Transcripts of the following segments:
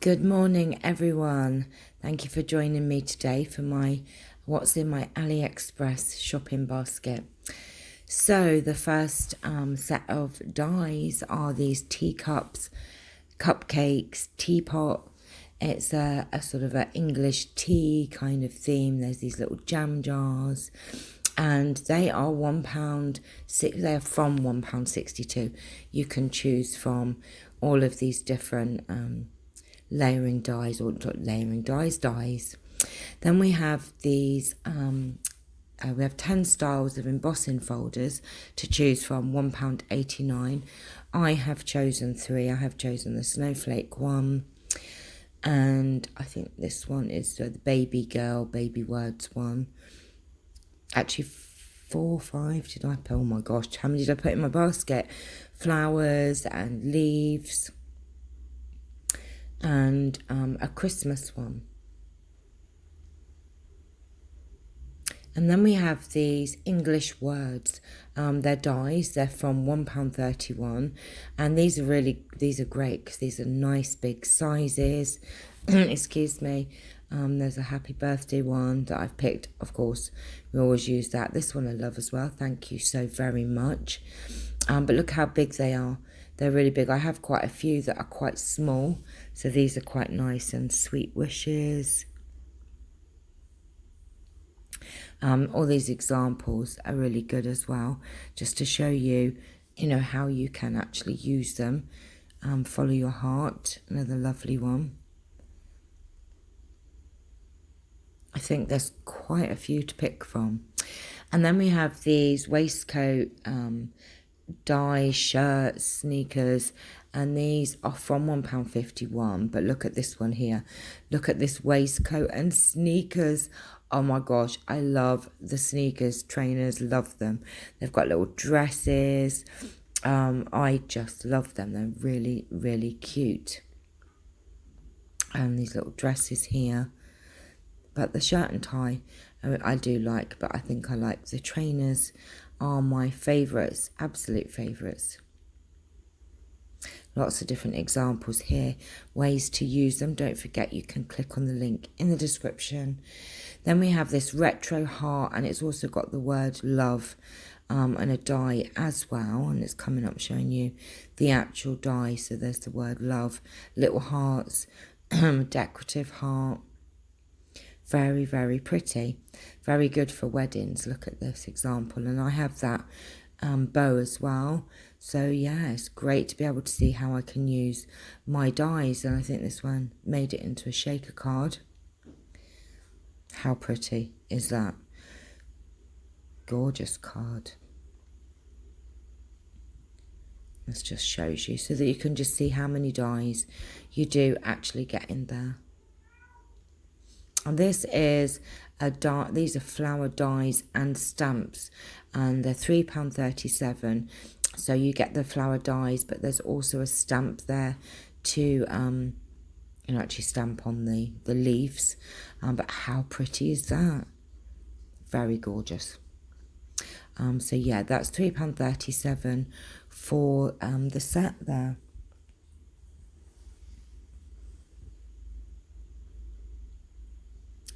Good morning, everyone. Thank you for joining me today for what's in my Aliexpress shopping basket. So the first set of dies are these teacups, cupcakes, teapot. It's a sort of an English tea kind of theme. There's these little jam jars, and they are £1. They are from £1.62. You can choose from all of these different layering dies, or not layering dies. Then we have these, we have 10 styles of embossing folders to choose from, £1.89. I have chosen 3. I have chosen the snowflake one, and I think this one is the baby girl, baby words one. Actually, 4 or 5 did I put? Oh my gosh, how many did I put in my basket? Flowers and leaves, and a Christmas one. And then we have these English words. They're dies. They're from £1.31, and these are great because these are nice big sizes. Excuse me. There's a happy birthday one that I've picked. Of course, we always use that. This one I love as well. Thank you so very much. But look how big they are. They're really big. I have quite a few that are quite small, so these are quite nice. And sweet wishes. All these examples are really good as well, just to show you, how you can actually use them. Follow your heart, another lovely one. I think there's quite a few to pick from. And then we have these waistcoat dye, shirts, sneakers, and these are from £1.51. But look at this one here. Look at this waistcoat and sneakers. Oh my gosh, I love the sneakers. Trainers, love them. They've got little dresses. I just love them. They're really, really cute. And these little dresses here. But the shirt and tie, I do like, but I think I like the trainers are my favourites, absolute favourites. Lots of different examples here, ways to use them. Don't forget you can click on the link in the description. Then we have this retro heart, and it's also got the word love and a die as well, and it's coming up showing you the actual die. So there's the word love, little hearts, decorative heart. Very, very pretty. Very good for weddings. Look at this example. And I have that bow as well. So, yeah, it's great to be able to see how I can use my dies. And I think this one made it into a shaker card. How pretty is that? Gorgeous card. This just shows you so that you can just see how many dies you do actually get in there. And this is these are flower dies and stamps, and they're £3.37. So you get the flower dies, but there's also a stamp there to actually stamp on the leaves. But how pretty is that? Very gorgeous. So yeah, that's £3.37 for the set there.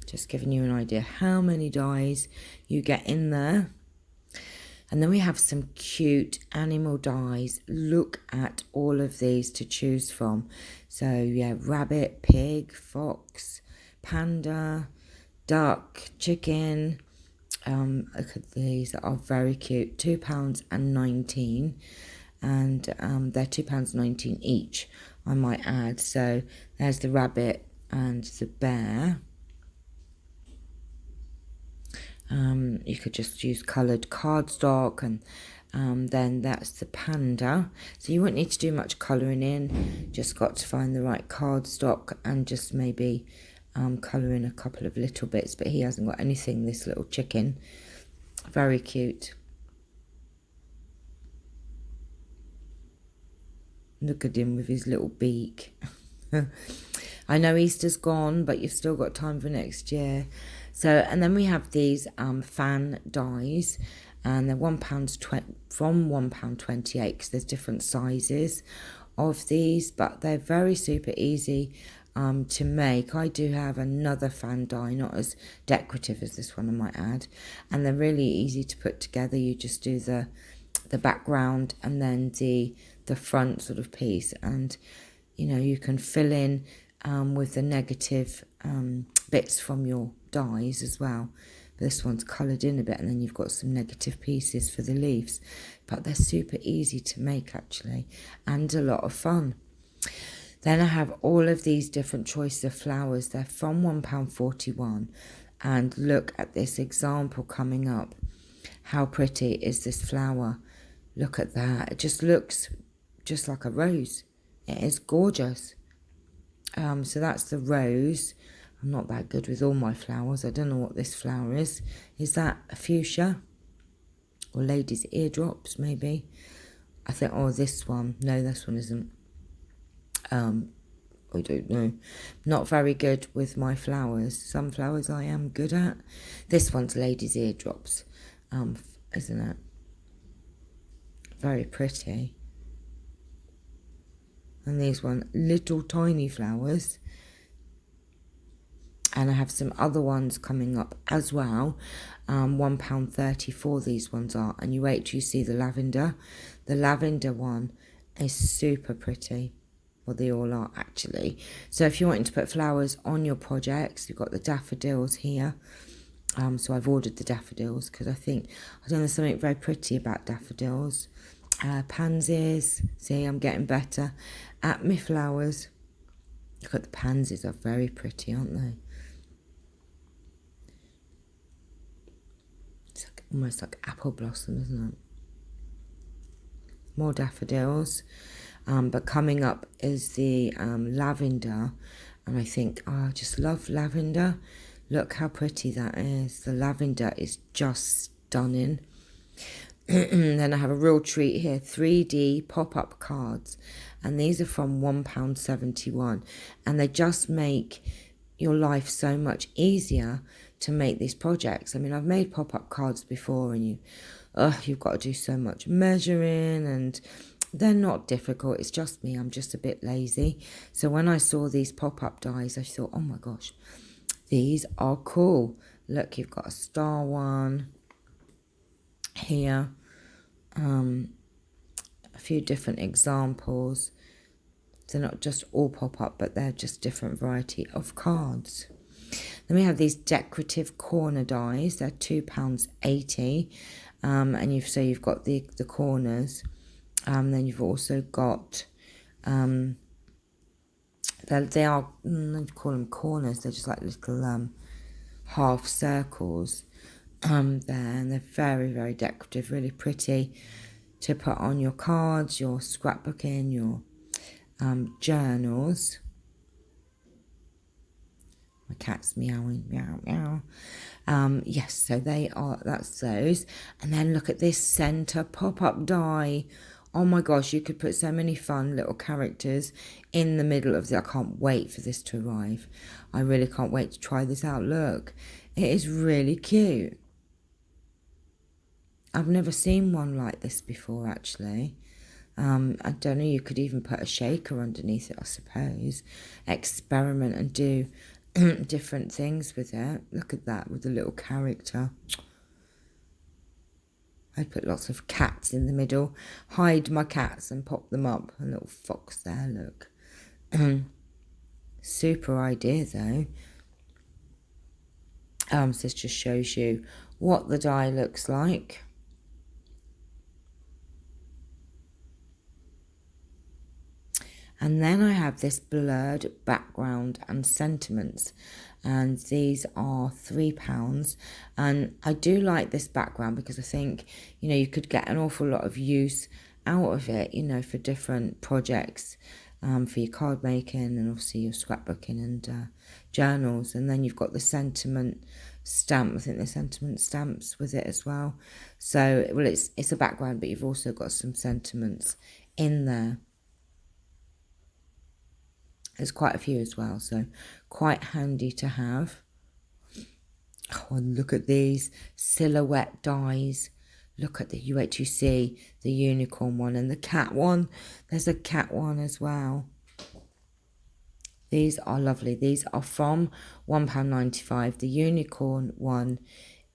Just giving you an idea how many dies you get in there. And then we have some cute animal dies. Look at all of these to choose from. So yeah, rabbit, pig, fox, panda, duck, chicken. Look at these that are very cute. £2.19, and they're £2.19 each, I might add. So there's the rabbit and the bear. You could just use coloured cardstock, and then that's the panda. So you won't need to do much colouring in, just got to find the right cardstock and just maybe colour in a couple of little bits, but he hasn't got anything, this little chicken. Very cute. Look at him with his little beak. I know Easter's gone, but you've still got time for next year. So, and then we have these fan dies, and they're £1 from £1.28, because there's different sizes of these, but they're very super easy to make. I do have another fan die, not as decorative as this one, I might add, and they're really easy to put together. You just do the background and then the front sort of piece, and you can fill in with the negative bits from your dies as well. This one's coloured in a bit, and then you've got some negative pieces for the leaves, but they're super easy to make actually, and a lot of fun. Then I have all of these different choices of flowers. They're from £1.41, and look at this example coming up. How pretty is this flower? Look at that. It just looks just like a rose. It is gorgeous. So that's the rose. I'm not that good with all my flowers. I don't know what this flower is. Is that a fuchsia? Or lady's eardrops, maybe? I think, oh, this one. No, this one isn't. I don't know. Not very good with my flowers. Some flowers I am good at. This one's lady's eardrops, isn't it? Very pretty. And these one, little tiny flowers. And I have some other ones coming up as well. £1.34 these ones are. And you wait till you see the lavender. The lavender one is super pretty. Well, they all are actually. So if you're wanting to put flowers on your projects, you've got the daffodils here. So I've ordered the daffodils because I think there's something very pretty about daffodils. Pansies. See, I'm getting better at my flowers. Look at the pansies, are very pretty, aren't they? It's like, almost like apple blossom, isn't it? More daffodils. But coming up is the lavender. And I think, I just love lavender. Look how pretty that is. The lavender is just stunning. Then I have a real treat here, 3D pop-up cards, and these are from £1.71, and they just make your life so much easier to make these projects. I mean, I've made pop-up cards before, and you've got to do so much measuring, and they're not difficult. It's just me, I'm just a bit lazy. So when I saw these pop-up dies, I thought, oh my gosh, these are cool. Look, you've got a star one here, a few different examples. They're not just all pop-up, but they're just different variety of cards. Then we have these decorative corner dies. They're £2.80, and you've got the corners. Then you've also got they are, I call them corners. They're just like little half circles. There, and they're very, very decorative, really pretty to put on your cards, your scrapbooking, your journals. My cat's meowing, meow, meow. Yes, so that's those. And then look at this centre pop-up die. Oh my gosh, you could put so many fun little characters in the middle of I can't wait for this to arrive. I really can't wait to try this out. Look, it is really cute. I've never seen one like this before, actually. I don't know, you could even put a shaker underneath it, I suppose. Experiment and do different things with it. Look at that, with a little character. I'd put lots of cats in the middle, hide my cats and pop them up. A little fox there, look. Super idea, though. So this just shows you what the die looks like. And then I have this blurred background and sentiments, and these are £3. And I do like this background because I think, you could get an awful lot of use out of it, for different projects, for your card making and obviously your scrapbooking and journals. And then you've got the sentiment stamp. I think the sentiment stamps with it as well. So, well, it's a background, but you've also got some sentiments in there. There's quite a few as well, so quite handy to have. Oh, and look at these silhouette dies. Look at you wait till you see the unicorn one and the cat one. There's a cat one as well. These are lovely. These are from £1.95. The unicorn one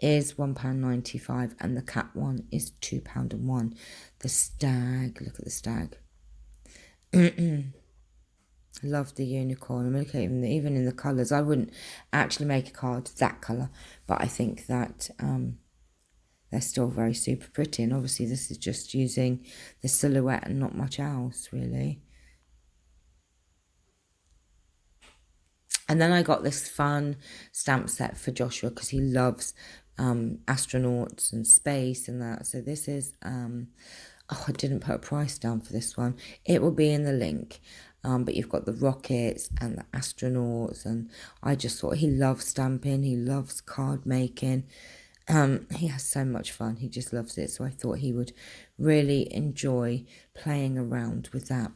is £1.95 and the cat one is £2.01. The stag, look at the stag. Love the unicorn. I mean, look at even in the colours. I wouldn't actually make a card that colour, but I think that they're still very super pretty. And obviously this is just using the silhouette and not much else, really. And then I got this fun stamp set for Joshua because he loves astronauts and space and that. So this is, oh, I didn't put a price down for this one. It will be in the link. But you've got the rockets and the astronauts, and I just thought he loves stamping. He loves card making. He has so much fun. He just loves it. So I thought he would really enjoy playing around with that.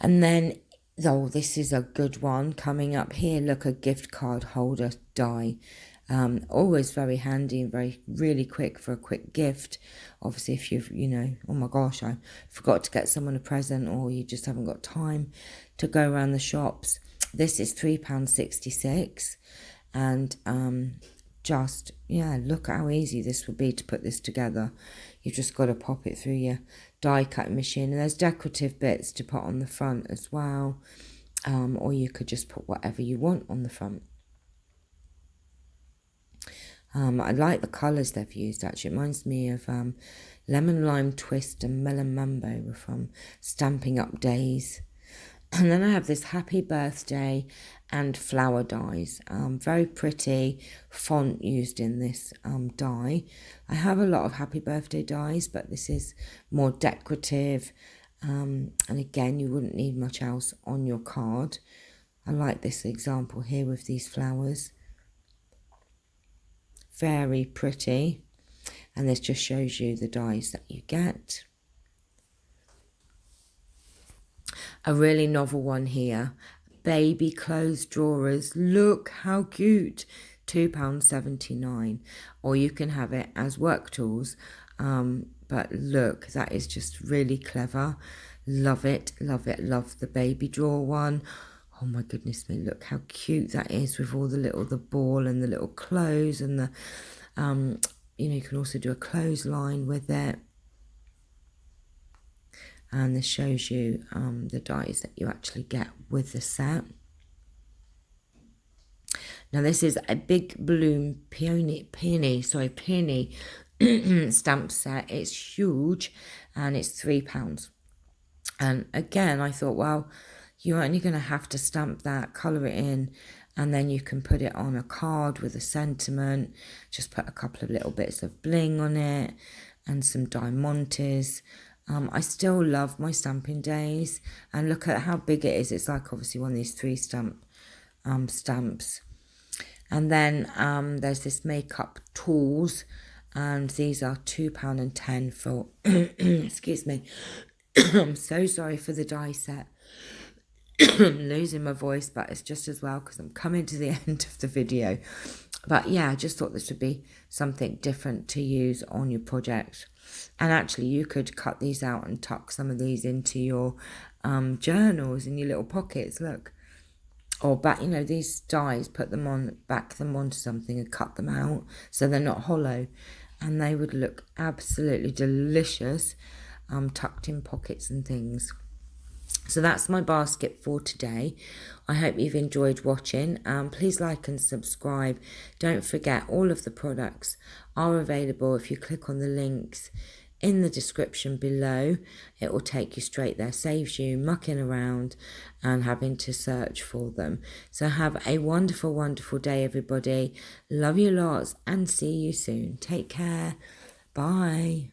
And then, oh, this is a good one coming up here. Look, a gift card holder die. Always very handy and really quick for a quick gift. Obviously, if you've, oh my gosh, I forgot to get someone a present, or you just haven't got time to go around the shops. This is £3.66, and just, yeah, look at how easy this would be to put this together. You've just got to pop it through your die cutting machine, and there's decorative bits to put on the front as well, or you could just put whatever you want on the front. I like the colours they've used, actually. It reminds me of Lemon Lime Twist and Melon Mambo were from Stamping Up Days. And then I have this Happy Birthday and Flower dies. Very pretty font used in this die. I have a lot of Happy Birthday dies, but this is more decorative. And again, you wouldn't need much else on your card. I like this example here with these flowers. Very pretty, and this just shows you the dies that you get. A really novel one here, baby clothes drawers. Look how cute, £2.79, or you can have it as work tools, but look, that is just really clever. Love it, love it, love the baby drawer one. Oh my goodness me, look how cute that is with all the ball and the little clothes and the, you can also do a clothesline with it. And this shows you the dies that you actually get with the set. Now this is a big bloom peony stamp set. It's huge and it's £3. And again, I thought, well, you're only going to have to stamp that, colour it in, and then you can put it on a card with a sentiment. Just put a couple of little bits of bling on it and some diamantes. I still love my stamping days, and look at how big it is. It's like obviously one of these 3 stamps. And then there's this makeup tools, and these are £2.10 for, excuse me, I'm so sorry for the die set. I'm losing my voice, but it's just as well because I'm coming to the end of the video. But yeah, I just thought this would be something different to use on your project. And actually you could cut these out and tuck some of these into your journals in your little pockets, look. Or back, these dies, put them on, back them onto something and cut them out so they're not hollow. And they would look absolutely delicious, tucked in pockets and things. So that's my basket for today. I hope you've enjoyed watching. Please like and subscribe. Don't forget, all of the products are available if you click on the links in the description below. It will take you straight there. Saves you mucking around and having to search for them. So have a wonderful, wonderful day, everybody. Love you lots and see you soon. Take care. Bye.